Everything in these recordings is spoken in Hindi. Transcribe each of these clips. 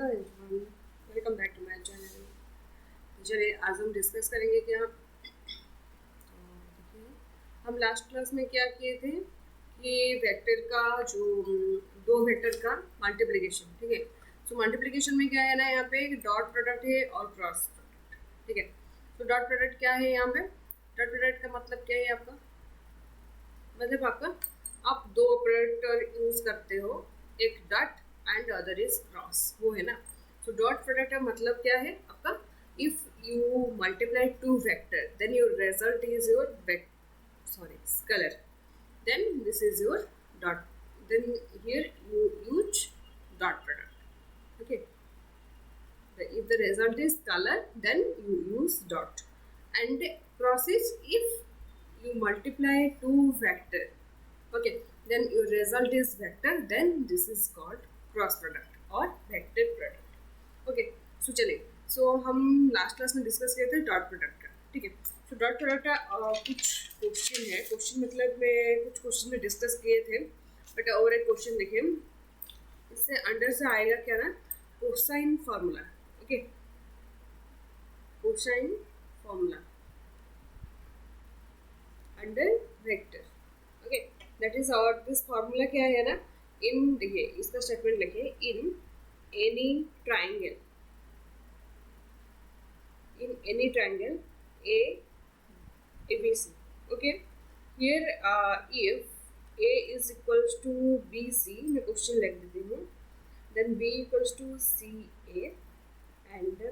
Hello everyone, welcome back to my channel. चलिए आज हम डिस्कस करेंगे क्या देखिए हम लास्ट क्लास में क्या किए थे कि वेक्टर का जो दो वेक्टर का मल्टीप्लिकेशन, ठीक है। सो मल्टीप्लिकेशन में क्या है ना, यहाँ पे एक डॉट प्रोडक्ट है और क्रॉस प्रोडक्ट, ठीक है। तो डॉट प्रोडक्ट क्या है यहाँ पे? डॉट प्रोडक्ट का मतलब क्या है आपका? मतलब आपका आप दो ऑपरेटर यूज करते हो, एक dot and other is cross, वो है ना। सो डॉट प्रोडक्ट का मतलब क्या है आपका? If you multiply two vector then your result is your scalar, then this is your dot, then here you use dot product, okay. If the result is scalar then you use dot, and cross is if you multiply two vector, okay, then your result is vector, then this is called cross product or vector product, okay. So चलिए, सो हम लास्ट क्लास में डिस्कस किए थे डॉट प्रोडक्ट का, ठीक है। तो डॉट प्रोडक्ट का कुछ क्वेश्चन है, क्वेश्चन मतलब मैं कुछ क्वेश्चन में डिस्कस किए थे, बट और एक क्वेश्चन देखिए, इससे अंडर से आएगा क्या ना, cosine formula, okay, cosine formula under vector, okay, that is और दिस फार्मूला क्या है ना, इन देखिए इसका स्टेटमेंट लिखिए, इन any triangle, in any triangle ABC, okay. Here if A is equals to BC, मैं क्वेश्चन लिख देती हूँ, then B equals to CA and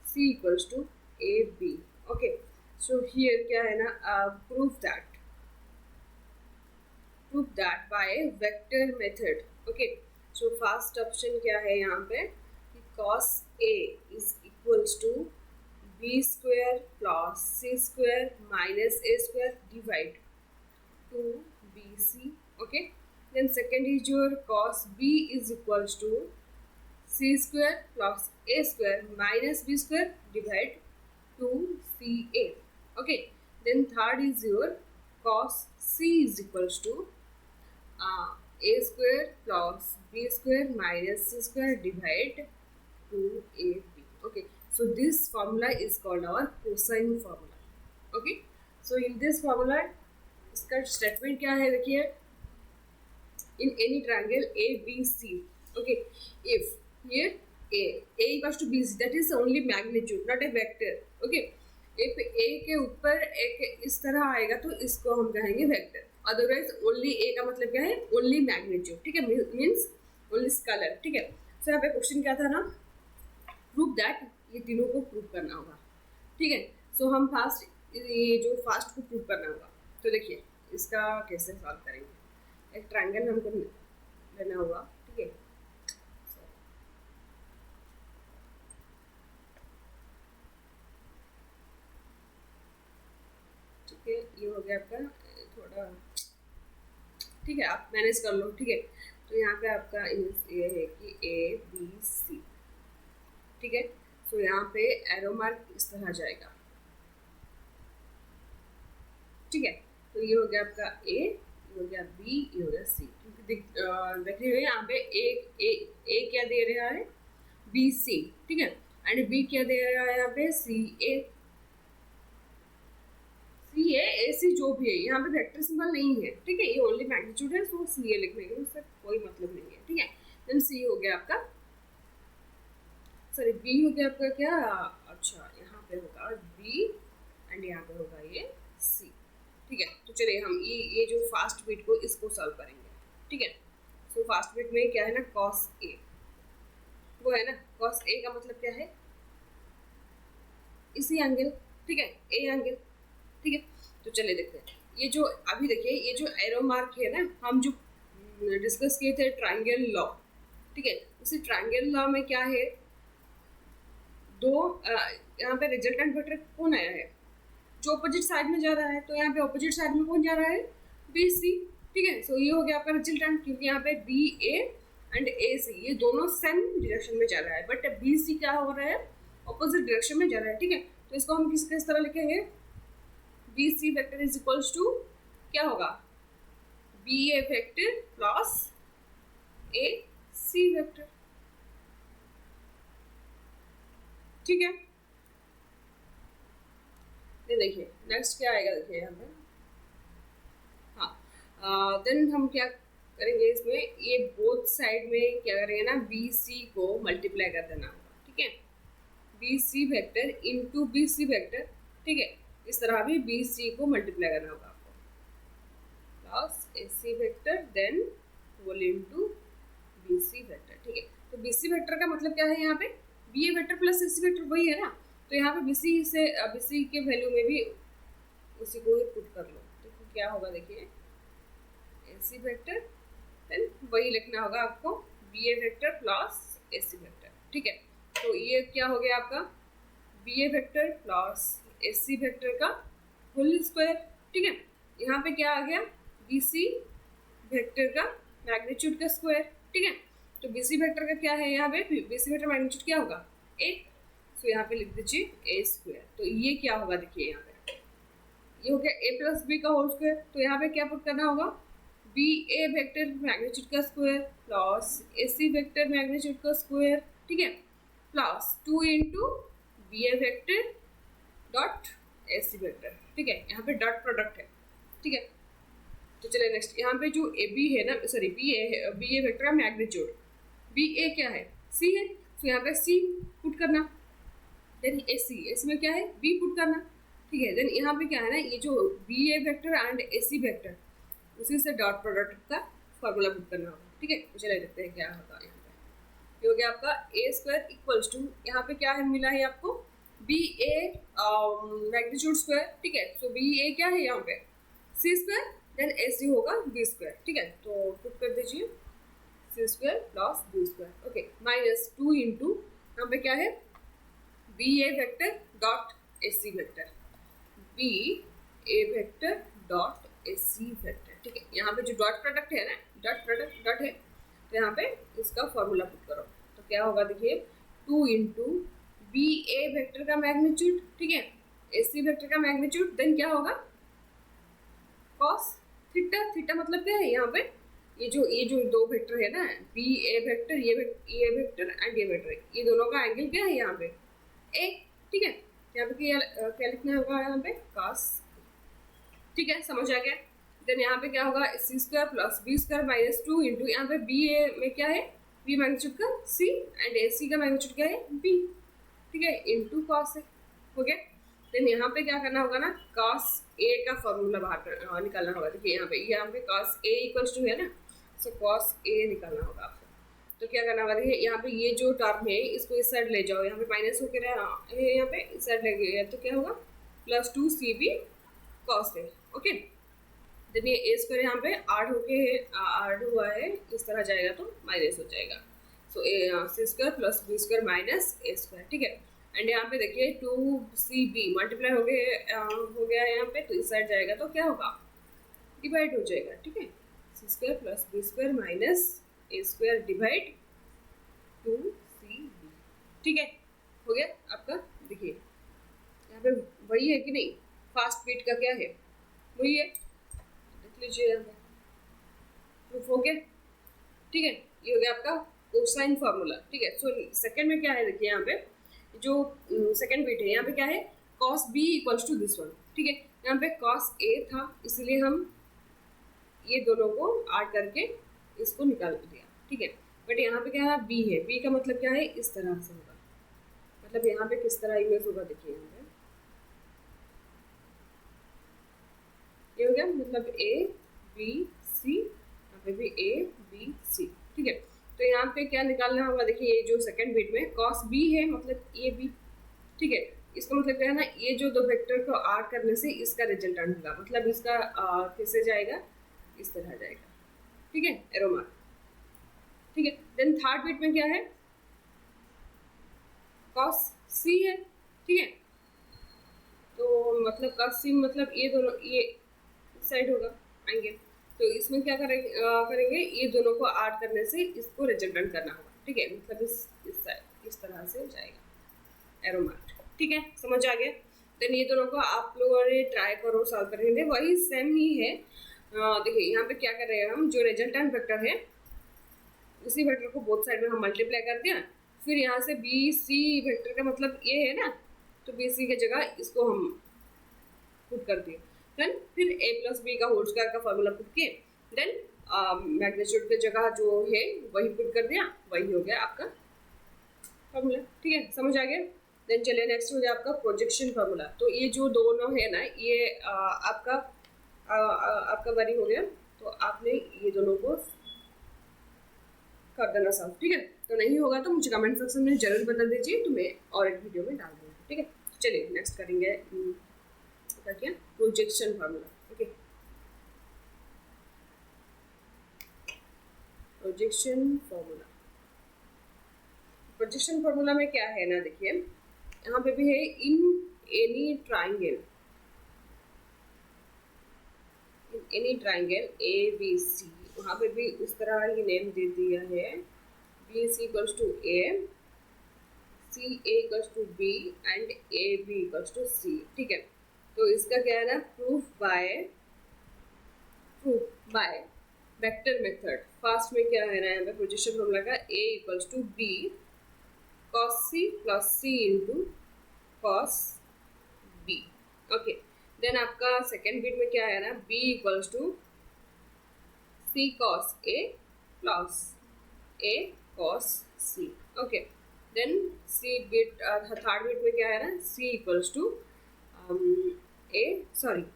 C equals to AB, okay. So here क्या है ना, prove that by vector method, okay. So first option क्या है यहाँ पे कि cos A is equals to b square plus c square minus a square divide to bc, okay. Then second is your cos b is equals to c square plus a square minus b square divide to ca, okay. Then third is your cos c is equals to a square plus b square minus c square divide to ab, okay. So this formula is called our cosine formula, okay. So in this formula इसका स्टेटमेंट क्या है देखिए, in any triangle ABC, okay, if here A equals to BC, that is only magnitude not a vector, okay. if A के ऊपर एक इस तरह आएगा तो इसको हम कहेंगे वेक्टर, अदरवाइज ओनली A का मतलब क्या है, ओनली मैग्नीट्यूड, ठीक है, मीन्स ओनली स्केलर, ठीक है। सो यहाँ पे क्वेश्चन क्या था ना, प्रूव दैट, ये तीनों को प्रूव करना होगा, ठीक है। सो हम ये जो फास्ट को प्रूव करना होगा, तो देखिए इसका कैसे सॉल्व करेंगे। एक ट्रायंगल हमको लेना होगा, ठीक है। ठीक है, ये हो गया आपका थोड़ा, ठीक है, आप मैनेज कर लो, ठीक है। तो यहाँ पे आपका ये है कि ABC, ठीक है। तो यहाँ पे एरो मार्क इस तरह जाएगा, ठीक है। तो ये हो गया आपका A, ये हो गया B, ये हो गया C, क्योंकि देखिए यहाँ पे A क्या दे रहा है, BC, ठीक है, एंड B क्या दे रहा है यहाँ पे, CA, AC जो भी है, यहाँ पे वेक्टर सिंबल नहीं है, ठीक है, ये ओनली मैग्नीट्यूड है, सो CA लिखने का उससे कोई मतलब नहीं है, ठीक है। देन C हो गया आपका, सॉरी B हो गया आपका क्या, अच्छा यहाँ पे होगा B एंड यहाँ पे होगा ये C, ठीक है। तो चलिए हम ये जो फास्ट बिट को इसको सॉल्व करेंगे, ठीक है। सो फास्ट बिट में क्या है ना, cos A, वो है ना, cos A का मतलब क्या है, इसी एंगल, ठीक है, A एंगल, ठीक है। तो चलिए देखते हैं, ये जो अभी देखिए ये जो एरो मार्क है ना, हम जो डिस्कस किए थे ट्रायंगल लॉ, ठीक है, उसी ट्रायंगल लॉ में क्या है, दो यहाँ पे रिजल्टेंट वेक्टर कौन आया है, जो ऑपोजिट साइड में जा रहा है, तो यहाँ पे ऑपोजिट साइड में कौन जा रहा है, BC, ठीक है। सो ये हो गया आपका रिजल्टेंट, क्योंकि यहाँ पे BA एंड AC ये दोनों सेम डायरेक्शन में जा रहा है, बट BC क्या हो रहा है, ऑपोजिट डायरेक्शन में जा रहा है, ठीक है। तो इसको हम किस तरह लिखेंगे, BC vector is equals to क्या होगा, BA vector plus AC vector, ठीक है। ये देखिए नेक्स्ट क्या आएगा, देखिए यहाँ पे हाँ देन हम क्या करेंगे इसमें, ये बोथ साइड में क्या करेंगे ना, बी सी को मल्टीप्लाई कर देना होगा, ठीक है। B C vector into B C vector, ठीक है। इस तरह भी बी सी को मल्टीप्लाई करना होगा आपको, plus A C vector then whole into B C vector, ठीक है। तो बी सी वेक्टर का मतलब क्या है यहाँ पे, B A vector plus A C vector वही है ना, तो यहाँ पे बी सी से बी सी के वैल्यू में भी उसी को ही पुट कर लो, तो क्या होगा देखिए ए सी वेक्टर देन वही लिखना होगा आपको B A vector plus A C vector, ठीक है। तो ये क्या हो गया आपका B A vector plus A C vector का होल स्क्वायर, ठीक है। यहाँ पे क्या आ गया बी सी वेक्टर का मैग्नीट्यूड का स्क्वायर, ठीक है। तो बी सी वेक्टर का क्या है यहाँ पे, बी सी वेक्टर मैग्नीट्यूड क्या होगा ए, तो यहाँ पे लिख दीजिए ए स्क्वायर। तो ये क्या होगा देखिए यहाँ पे, ये हो गया ए प्लस बी का होल स्क्वायर, तो यहाँ पे क्या पुट करना होगा बी ए वेक्टर मैग्नीट्यूड का square plus A C vector magnitude का स्क्वायर, ठीक है, plus 2 into B A vector dot A C vector, ठीक है। यहाँ पे डॉट प्रोडक्ट है, ठीक है। तो चलिए नेक्स्ट, यहाँ पे जो ए बी है ना, सॉरी बी ए वेक्टर का मैग्नीट्यूड, बी ए क्या है सी है, तो यहाँ पे सी पुट करना, देन ए सी में क्या है बी पुट करना, ठीक है। देन यहाँ पे क्या है ना, ये जो B A vector and A C vector उसी से डॉट प्रोडक्ट का फॉर्मूला पुट करना होगा, ठीक है। तो चलिए देखते हैं क्या होगा। यहाँ पे ये हो गया आपका ए स्क्वायर इक्वल्स टू, यहाँ पे क्या है मिला है आपको बी ए मैग्नीट्यूड स्क्वायर, ठीक है। तो बी ए क्या है यहाँ पे सी स्क्वायर देन ए सी होगा बी स्क्वायर, ठीक है। तो पुट कर दीजिए C square plus B square, okay, minus 2 into यहाँ पे क्या है B A vector dot A C vector, B A vector dot A C vector, ठीक है। यहाँ पे जो डॉट प्रोडक्ट है ना, डॉट प्रोडक्ट डॉट है, तो यहाँ पे इसका फॉर्मूला पुट करो, तो क्या होगा देखिए 2 इंटू बी ए वेक्टर का मैग्नीट्यूड, ठीक है, ए सी वेक्टर का मैग्नीट्यूड देन क्या होगा कॉस थीटा, थीटा मतलब क्या है यहाँ पे ये जो दो वेक्टर है ना बी ए वेक्टर, ये वेक्टर एंड ये वेक्टर, ये दोनों का एंगल क्या है यहाँ पे ए, ठीक है। यहाँ पे क्या लिखना होगा यहाँ पे cos, ठीक है, समझ आ गया। देन यहाँ पे क्या होगा C square plus B square minus 2 into यहाँ पे बी ए में क्या है बी मैग्नीट्यूड का सी एंड ए सी का मैग्नीट्यूड क्या है बी, ठीक है, इंटू कॉस है, हो गया। देन यहाँ पे क्या करना होगा ना cos ए का फॉर्मूला बाहर निकालना होगा, देखिए यहाँ पे cos ए इक्वल्स टू है ना, सो cos ए निकालना होगा आपको। तो क्या करना होगा देखिए यहाँ पे ये जो टर्म है इसको इस साइड ले जाओ, यहाँ पे माइनस होकर है, यहाँ पे इस साइड ले गया तो क्या होगा प्लस 2 सी बी कॉस है, ओके। जब ये ए स्क्वायर यहाँ पे आठ हुआ है इस तरह जाएगा तो माइनस हो जाएगा, so A C square plus B square minus A square, ठीक है। एंड यहाँ पे देखिए 2 सी बी मल्टीप्लाई हो गया है यहाँ पे, तो इस साइड जाएगा तो क्या होगा डिवाइड हो जाएगा, ठीक है, C square plus B square minus A square divide 2 C B, ठीक है, हो गया आपका। देखिए यहाँ पे वही है कि नहीं, फास्ट बीट का क्या है वही है, देख लीजिए यहाँ पे प्रूफ हो गया, ठीक है। ये हो गया आपका कोसाइन फार्मूला, ठीक है। सो सेकंड में क्या है देखिए यहाँ पे जो सेकंड बीट है यहाँ पे क्या है cos b equals to this one, ठीक है। यहाँ पे cos a था इसलिए हम ये दोनों को ऐड करके इसको निकाल दिया, ठीक है। बट यहाँ पे क्या है b है, b का मतलब क्या है इस तरह से होगा, मतलब यहाँ पे किस तरह इमेज होगा देखिए यहाँ पे ये हो गया, मतलब a b c, यहाँ पे भी a b c, ठीक है। तो यहाँ पे क्या निकालना होगा देखिए ये जो सेकंड बिट में cos b है मतलब ये b, ठीक है। इसका मतलब क्या है ना ये जो दो वेक्टर को ऐड करने से इसका रिजल्टेंट होगा, मतलब इसका कैसे जाएगा इस तरह जाएगा, ठीक है, एरो मार्क, ठीक है। देन थर्ड बिट में क्या है cos c है, ठीक है। तो मतलब cos c मतलब ये दोनों ये साइड होगा एंगल, तो इसमें क्या करेंगे ये दोनों को ऐड करने से इसको रिजल्टेंट करना होगा, ठीक है, मतलब इस तरह से जाएगा एरो मार्क, ठीक है, समझ आ गया। देन ये दोनों को आप लोगों ने ट्राई करो सॉल्व करेंगे, वही सेम ही है। देखिए यहाँ पे क्या कर रहे हैं हम, जो रिजल्टेंट वेक्टर है उसी वेक्टर को बोथ साइड में हम मल्टीप्लाई कर दिया, फिर यहाँ से बी सी वेक्टर का मतलब ये है ना, तो बी सी की जगह इसको हम पुट कर दिए। देन फिर a प्लस बी का होल स्क्वायर का फॉर्मूला पुट किए, देन मैग्नीट्यूड की जगह जो है वही पुट कर दिया, वही हो गया आपका फॉर्मूला। ठीक है, समझ आ गया। देन चलिए नेक्स्ट हो गया आपका प्रोजेक्शन फॉर्मूला। तो ये जो दोनों है ना, ये आपका बारी हो गया, तो आपने ये दोनों को कर देना सॉल्व। ठीक है, तो नहीं होगा तो मुझे कमेंट सेक्शन में जरूर बता दीजिए, तो मैं और एक वीडियो में डाल दूँगी। ठीक है, चलिए नेक्स्ट करेंगे क्या, projection formula. Okay, projection formula. Projection formula में क्या है ना, देखिए यहाँ पे भी है, in any triangle A B C, वहाँ पे भी उस तरह ही नेम दे दिया है, B C equals to A, C A equals to B and A B equals to C. ठीक है, तो इसका क्या है ना, proof by vector method. First में क्या है ना, यहाँ पे प्रोजेक्शन फॉर्मूला का a equals to B cos c plus c into cos b। Okay, then आपका सेकेंड बिट में क्या है ना, b equals to c cos a plus a cos c। Okay, then c bit third bit में क्या है ना, c equals to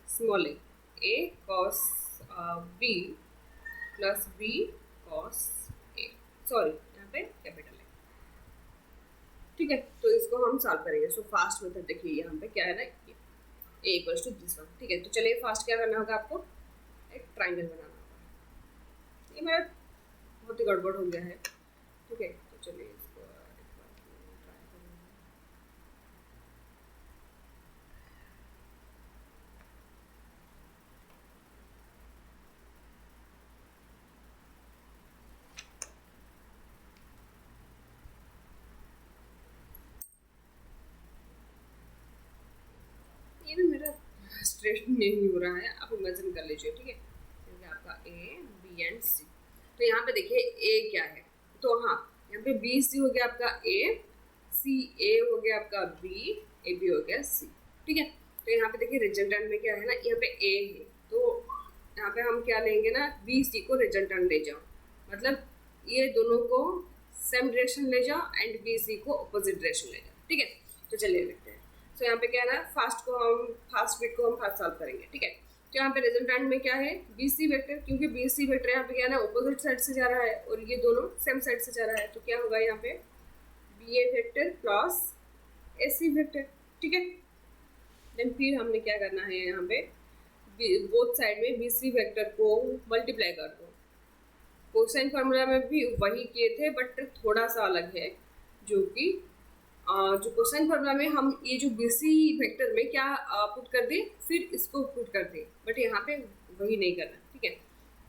small a cos b plus b cos a, यहाँ पे कैपिटल है। ठीक है, तो इसको हम सॉल्व करेंगे। सो फास्ट मेथड देखिए, यहाँ पे क्या है ना, a equals to this one. ठीक है, तो चलिए फास्ट क्या करना होगा, आपको एक ट्राइंगल बनाना होगा। ये मेरा बहुत ही गड़बड़ हो गया है। ठीक है, तो चलिए इसको ट्राई करेंगे। ये ना मेरा स्ट्रेट नहीं हो रहा है, आप इमेजिन कर लीजिए। ठीक है, क्योंकि आपका ए बी एंड सी, तो यहाँ पे देखिए ए क्या है, तो हाँ यहाँ पे बी सी हो गया आपका ए, सी ए हो गया आपका बी, ए बी हो गया सी। ठीक है, तो यहाँ पे देखिए रिजल्टेंट में क्या है ना, यहाँ पे ए है, तो यहाँ पे हम क्या लेंगे ना, बी सी को रिजल्टेंट ले जाओ, मतलब ये दोनों को सेम डायरेक्शन ले जाओ एंड बी सी को अपोजिट डायरेक्शन ले जाओ। ठीक है, तो चलिए लिखते हैं। तो यहाँ पे क्या है ना, फर्स्ट बिट को हम फर्स्ट सॉल्व करेंगे। ठीक है, तो यहाँ पे रिजल्टेंट में क्या है, बी सी वेक्टर, क्योंकि बी सी वेक्टर यहाँ पे क्या है ना, अपोजिट साइड से जा रहा है और ये दोनों सेम साइड से जा रहा है, तो क्या होगा यहाँ पे B A vector plus A C vector. ठीक है, देन फिर हमने क्या करना है, यहाँ पे बोथ साइड में बी सी वेक्टर को मल्टीप्लाई कर दो। कोसाइन फार्मूला में भी वही किए थे, बट थोड़ा सा अलग है, जो कि जो कोसाइन फार्मूला में हम ये जो बी सी वेक्टर में क्या पुट कर दे, फिर इसको पुट कर दे, बट यहाँ पे वही नहीं करना। ठीक है,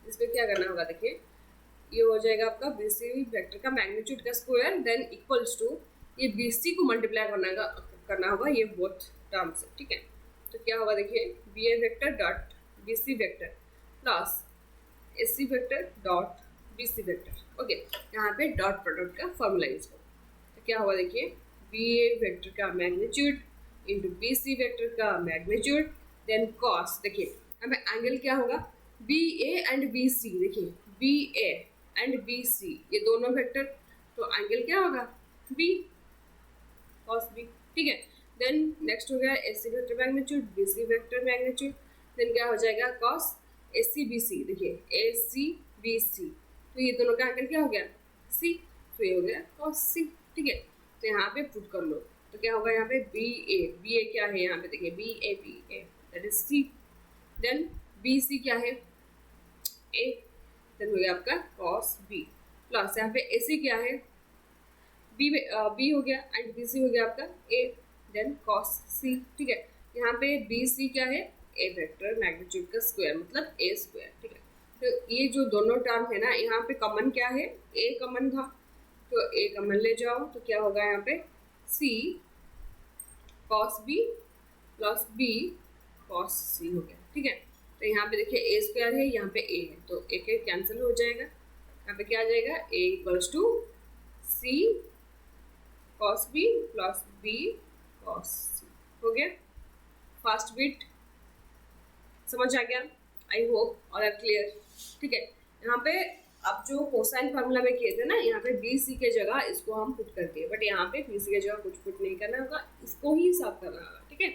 इस पर क्या करना होगा, देखिए ये हो जाएगा आपका बी सी वेक्टर का मैग्नीट्यूड का स्क्वायर, देन इक्वल्स टू ये बी सी को मल्टीप्लाई करना होगा ये बोथ टर्म से। ठीक है, तो क्या होगा, देखिए B A vector dot B C vector plus A C vector dot B C vector. Okay, यहाँ पे डॉट प्रोडक्ट का फॉर्मूला यूज करो, तो क्या होगा, देखिए बी ए वेक्टर का magnitude into B C vector का मैग्नीट्यूड, देन कॉस। देखिए हमें एंगल क्या होगा, B A and B C, देखिए B A and B C ये दोनों वेक्टर, तो एंगल क्या होगा बी कॉस बी। ठीक है, देन नेक्स्ट हो गया A C vector magnitude, B C vector magnitude, then क्या हो जाएगा cos A C B C. देखिए ए सी बी सी, तो ये दोनों का एंगल क्या हो गया सी, तो ये हो गया कॉस सी। ठीक है, तो यहाँ पे पुट कर लो, तो क्या होगा यहाँ पे बी ए क्या है, यहाँ पे देखिए B A that is C, then B C क्या है ए, देन हो गया आपका कॉस बी प्लस यहाँ पे ए सी क्या है बी हो गया एंड बी सी हो गया आपका ए, देन कॉस सी। ठीक है, यहाँ पे बी सी क्या है ए वेक्टर मैग्नीट्यूड का स्क्वायर, मतलब ए स्क्वायर। ठीक है, तो ये जो दोनों टर्म है ना, यहाँ पे कॉमन क्या है, ए कॉमन था, तो ए कॉमन ले जाओ, तो क्या होगा यहाँ पे C cos B plus B cos C हो गया। ठीक है, तो यहाँ पे देखिए ए स्क्वायर है, यहाँ पे ए है, तो ए के कैंसिल हो जाएगा, यहाँ पे क्या आ जाएगा A equals to C cos b plus b cos c हो गया। फास्ट बिट समझ आ गया, आई होप और क्लियर। ठीक है, यहाँ पे अब जो कोसाइन फार्मूला में किए थे ना, यहाँ पे बी सी के जगह इसको हम पुट करते हैं, बट यहाँ पे बी सी के जगह कुछ पुट नहीं करना होगा, इसको ही साफ करना होगा। ठीक है,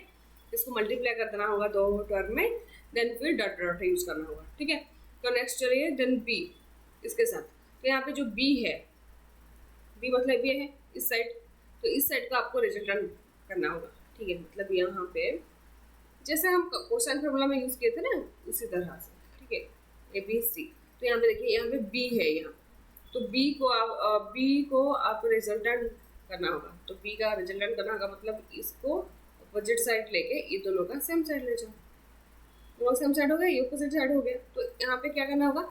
इसको मल्टीप्लाई कर देना होगा दो टर्म में, देन फिर डॉट डॉट यूज करना होगा। ठीक है, तो नेक्स्ट चलिए देन बी इसके साथ। तो यहाँ पे जो बी है, बी मतलब ये है इस साइड, तो इस साइड का आपको रिजल्टेंट करना होगा। ठीक है, मतलब यहाँ पे जैसे हम कोसाइन फार्मूला में यूज किए थे ना उसी तरह से। ठीक है, ए बी सी, तो यहाँ पे देखिए यहाँ पे बी है यहाँ, तो बी को आप रिजल्टेंट करना होगा। तो बी का रिजल्टेंट करना होगा मतलब इसको अपोजिट साइड लेके ये दोनों का सेम साइड ले जाओ, दोनों सेम साइड हो गया, ये अपोजिट साइड हो गया। तो यहाँ पे क्या करना होगा,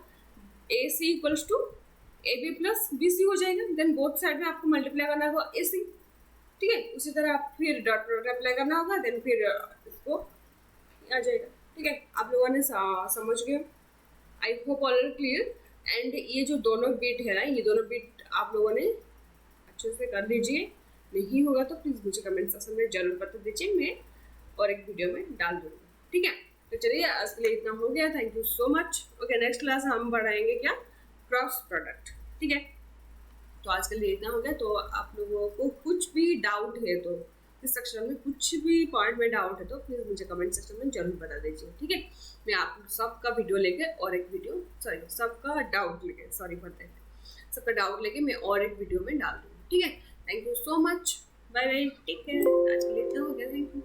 A C equals to A B plus B C हो जाएगा, देन बोथ साइड में आपको मल्टीप्लाई करना होगा ए सी। ठीक है, उसी तरह आप फिर डॉट डॉट अप्लाई करना होगा, देन फिर इसको आ जाएगा। ठीक है, आप लोगों ने समझ गए, I hope all clear. And ये जो दोनों बिट है ना, ये दोनों बिट आप लोगों ने अच्छे से कर लीजिए, नहीं होगा तो प्लीज़ मुझे कमेंट सेक्शन में जरूर बता दीजिए, मैं और एक वीडियो में डाल दूँगी। ठीक है, तो चलिए आज के लिए इतना हो गया, thank you so much. Okay, next class हम बढ़ाएंगे क्या, क्रॉस प्रोडक्ट। ठीक है, तो आज के लिए इतना हो गया। तो आप लोगों को कुछ भी डाउट है तो इस सेक्शन में कुछ भी पॉइंट में डाउट है तो प्लीज़ मुझे कमेंट सेक्शन में जरूर बता दीजिए। ठीक है, मैं आप सबका वीडियो लेके और एक वीडियो सबका डाउट लेके सबका डाउट लेके मैं और एक वीडियो में डाल दूँगी। ठीक है, thank you so much, bye bye, take care. आज के लिए इतना हो गया, थैंक यू।